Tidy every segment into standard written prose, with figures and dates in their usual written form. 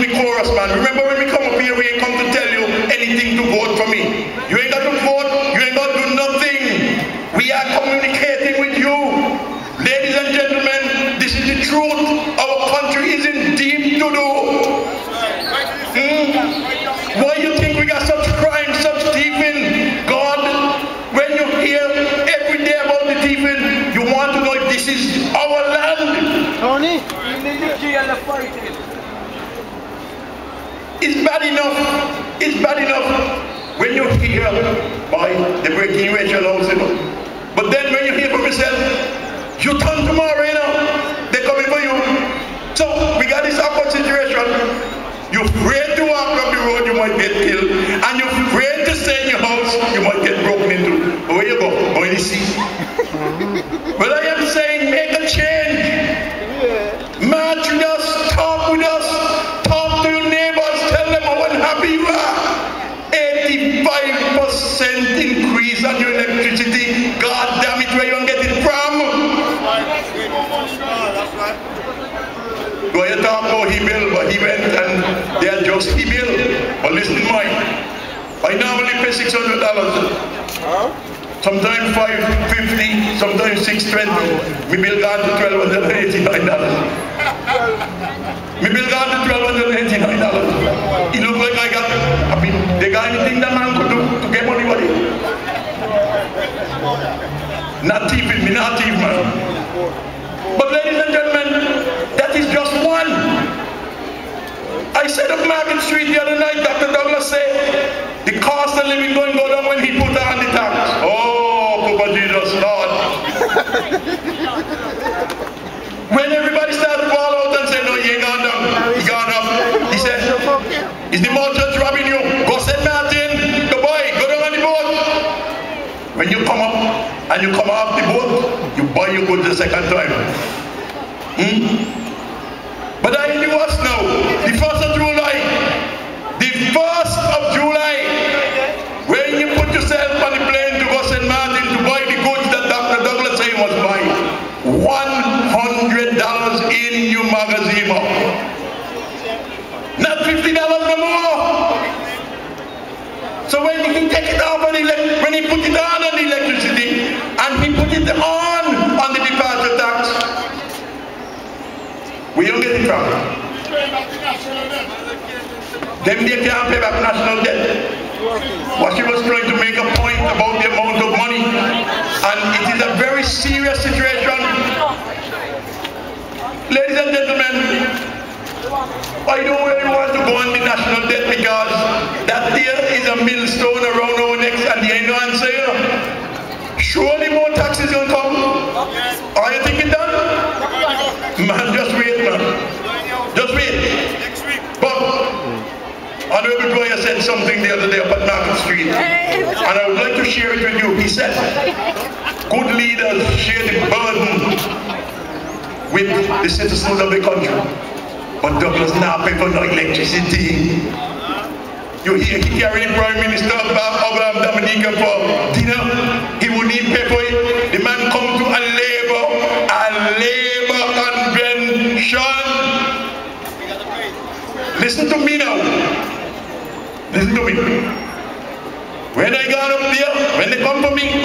me chorus, man. Remember when we come up here, we ain't come to tell you anything to vote for me. You ain't got to vote, you ain't got to do nothing. We are communicating with you. Ladies and gentlemen, this is the truth. Our country is in deep to do. Why you think we got such crime, such thieving? God, when you hear every day about the thieving, you want to know if this is our land. Tony, it's bad enough. It's bad enough when you hear by the breaking racial house, you know. But then when you hear from yourself, you turn tomorrow, you know, they're coming for you. So we got this awkward situation. You're afraid to walk up the road, you might get killed. And you're afraid to stay in your house, you might get broken into. But where you go? Go in the sea. But I am saying, make a change. March with us, talk with us, talk to your neighbors, tell them how unhappy you are. 85% increase on your electricity. God damn it, where you gonna get it from? Go ahead and talk about he built, but he went and they are just he built. But listen to mine. I normally pay $600. Sometimes $550, sometimes $620. Me bill gone to $1,289. Me bill gone to $1,289. It look like I got, I mean, they got anything that man could do to get money for it. Not thieving, me not thief, man. But ladies and gentlemen, that is just one. I said of Market Street the other night, Dr. Douglas said, the cost of living going to go down when he put on the tax. Oh, Papa Jesus, Lord. When everybody started to fall out and say, no, he ain't gone down, he gone up. He said, is the merchant robbing you? Go St. Martin, the boy, go down on the boat. When you come up and you come off the boat, you buy your goods the second time. But I knew us now, the 1st of July, the 1st of July, when you put yourself on the plane to go St. Martin to buy the goods that Dr. Douglas said was buying, $100 in your magazine. Not $50 no more. So when he take it off on when he put it on the electricity and he put it on the departure tax, we don't get it from. Them they can't pay back national debt. But she was trying to make a point about the amount of money, and it is a very serious situation. Ladies and gentlemen, I don't really want to go on the national debt because that there is a millstone around our necks and there ain't no answer, you know. Surely more taxes gonna come. Are you thinking that? Man, just wait, man. Just wait. But Honorable Dwyer said something the other day up at Market Street, and I would like to share it with you. He said, good leaders share the burden with the citizens of the country. But Douglas now pay for no electricity. You hear he carried Prime Minister Abraham Dominica for dinner. He wouldn't even pay for it. The man come to a labor convention. Listen to me now. Listen to me. When I got up there, when they come for me,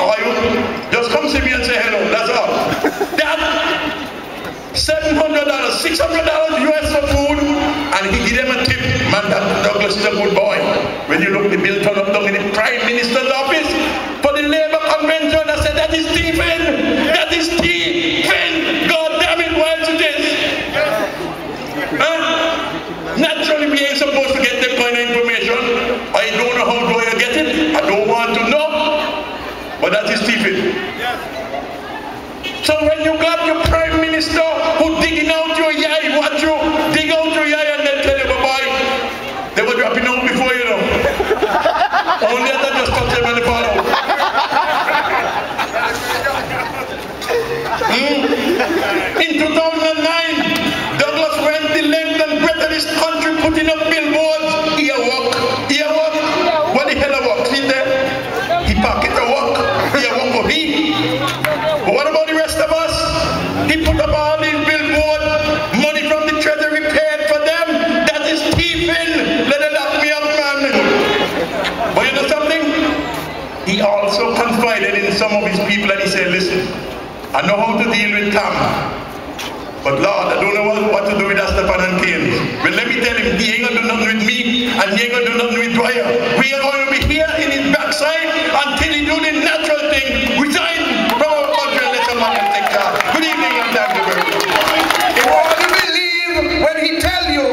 just come see me and say hello. That's all. That $700, $600 US for food, and he give them a tip. Man, that Douglas is a good boy. When you look, the bill turned up down in the Prime Minister's office for the Labour Convention, I said, that is thieving. That is thieving. God damn it, why is this? Naturally, we ain't supposed to get that kind of information. I don't know how do I get it. I don't want to know. But that is thieving. So when you got your Prime Minister who digging out your yai, watch you dig out your yai and then tell you bye-bye, they were dropping out before you know. Only that just touch them and they fall out. In 2009, Douglas went the length and breadth of this country putting up billboards. Here walk. What the hell a walk? See there? He pocket a walk. Here walk for he. But what about the rest of us? He put up all these billboards, money from the treasury paid for them. That is thief. he also confided in some of his people and he said, listen, I know how to deal with Tam, but Lord, I don't know what to do with Stefan and Cain. Well, let me tell him, he ain't gonna do nothing with me and he ain't gonna do nothing with Dwyer. We are going to be here in his backside until he do the natural thing, resign from our country and let the man take charge. Good evening and thank you very much. If all you believe when he tell you,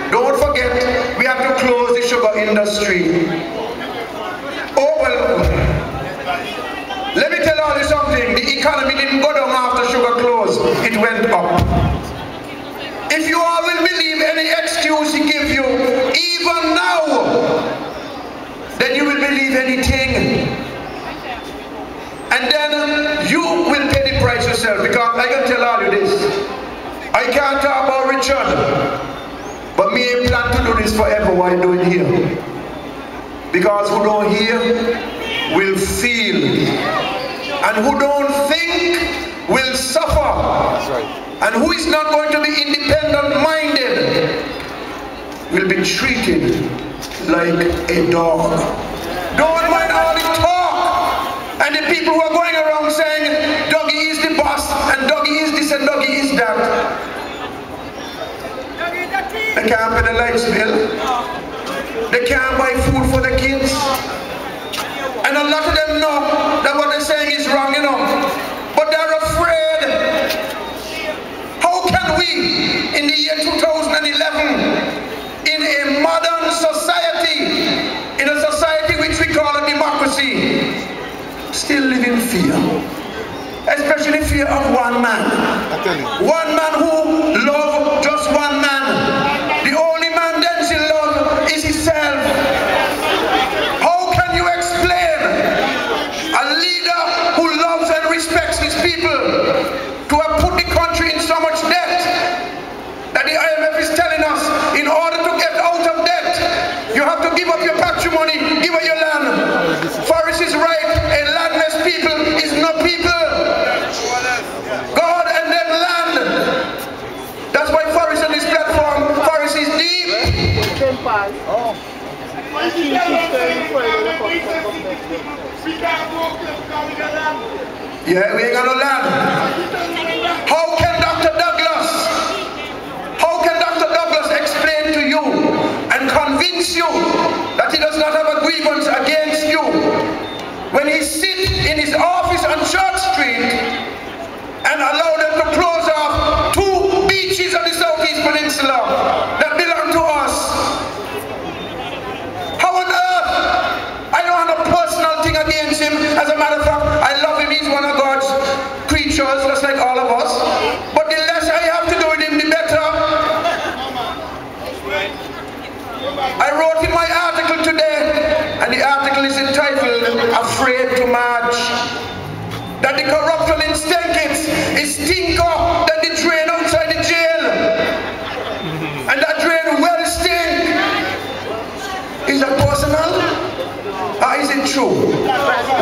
don't forget, we have to close the sugar industry. Oh well, let me tell all you something. The economy didn't go down after sugar closed. It went up. If you all will believe any excuse he give you, even now, then you will believe anything. And then you will pay the price yourself. Because I can tell all you this. I can't talk about Richard. But me I plan to do this forever while I'm doing here. Because who don't hear will feel. And who don't think will suffer. That's right. And who is not going to be independent minded will be treated like a dog. Don't mind all the talk. And the people who are going around saying Doggy is the boss and Doggy is this and Doggy is that. They can't pay the lights bill. They can't buy food for the kids. And a lot of them know that what they're saying is wrong, you know. But they're afraid. How can we, in the year 2011, in a modern society, in a society which we call a democracy, still live in fear? Especially fear of one man. One man who loves just one man. The only man that he loves is himself. How can you explain a leader who loves and respects his people to have put the country in so much debt that the IMF is telling us in order to get out of debt, you have to give up your patrimony, give up your land. Forrest is right, a landless people is no people. God and then land. That's why Forrest on this platform, Forrest is deep. Yeah, we ain't got no land. How can Dr. Douglas explain to you and convince you that he does not have a grievance against you when he sits in his office on Church Street and allow them to close off 2 beaches on the Southeast Peninsula that belong to us? How on earth? I don't have a personal thing against him. As a matter of fact, I love him. He's one of God's creatures, just like all of us. But the less I have to do with him, the better. I wrote in my article today, and the article is entitled Afraid to March, that the corruption in Stenkins is stinker than the drain outside the jail. And that drain well stink. Is that personal? Or is it true?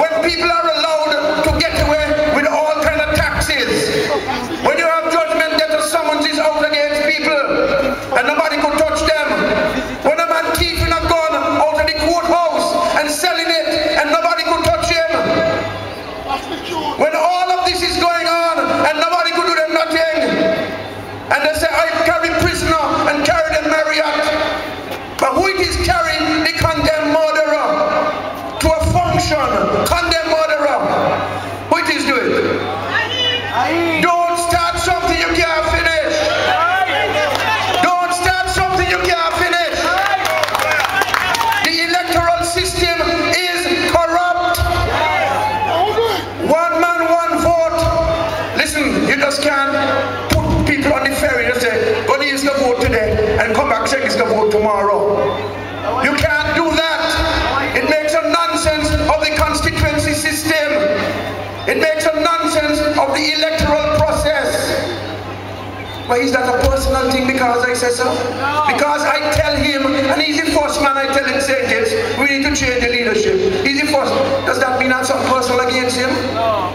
When people are allowed to get away with all kind of taxes, when you have judgment that the summons is out against people and nobody could touch them, when a man thieving a gun out of the courthouse and selling it and nobody could touch him, when all of this is going on and nobody could do them nothing, and they say I carry prisoner and carry them Marriott, but who it is carrying the condemned murderer to a function? Condemned murderer, who it is doing? Don't start something you can't finish. Don't start something you can't finish. The electoral system is corrupt. One man, one vote. Listen, you just can't put people on the ferry and say, go he's gonna vote today and come back saying he's gonna vote tomorrow. You can't do that. It makes a nonsense of the constituency system. It makes a nonsense of the electoral process. But is that a personal thing because I say so? No. Because I tell him, and he's the first man I tell him, say this, we need to change the leadership. He's the first. Does that mean I'm some personal against him? No.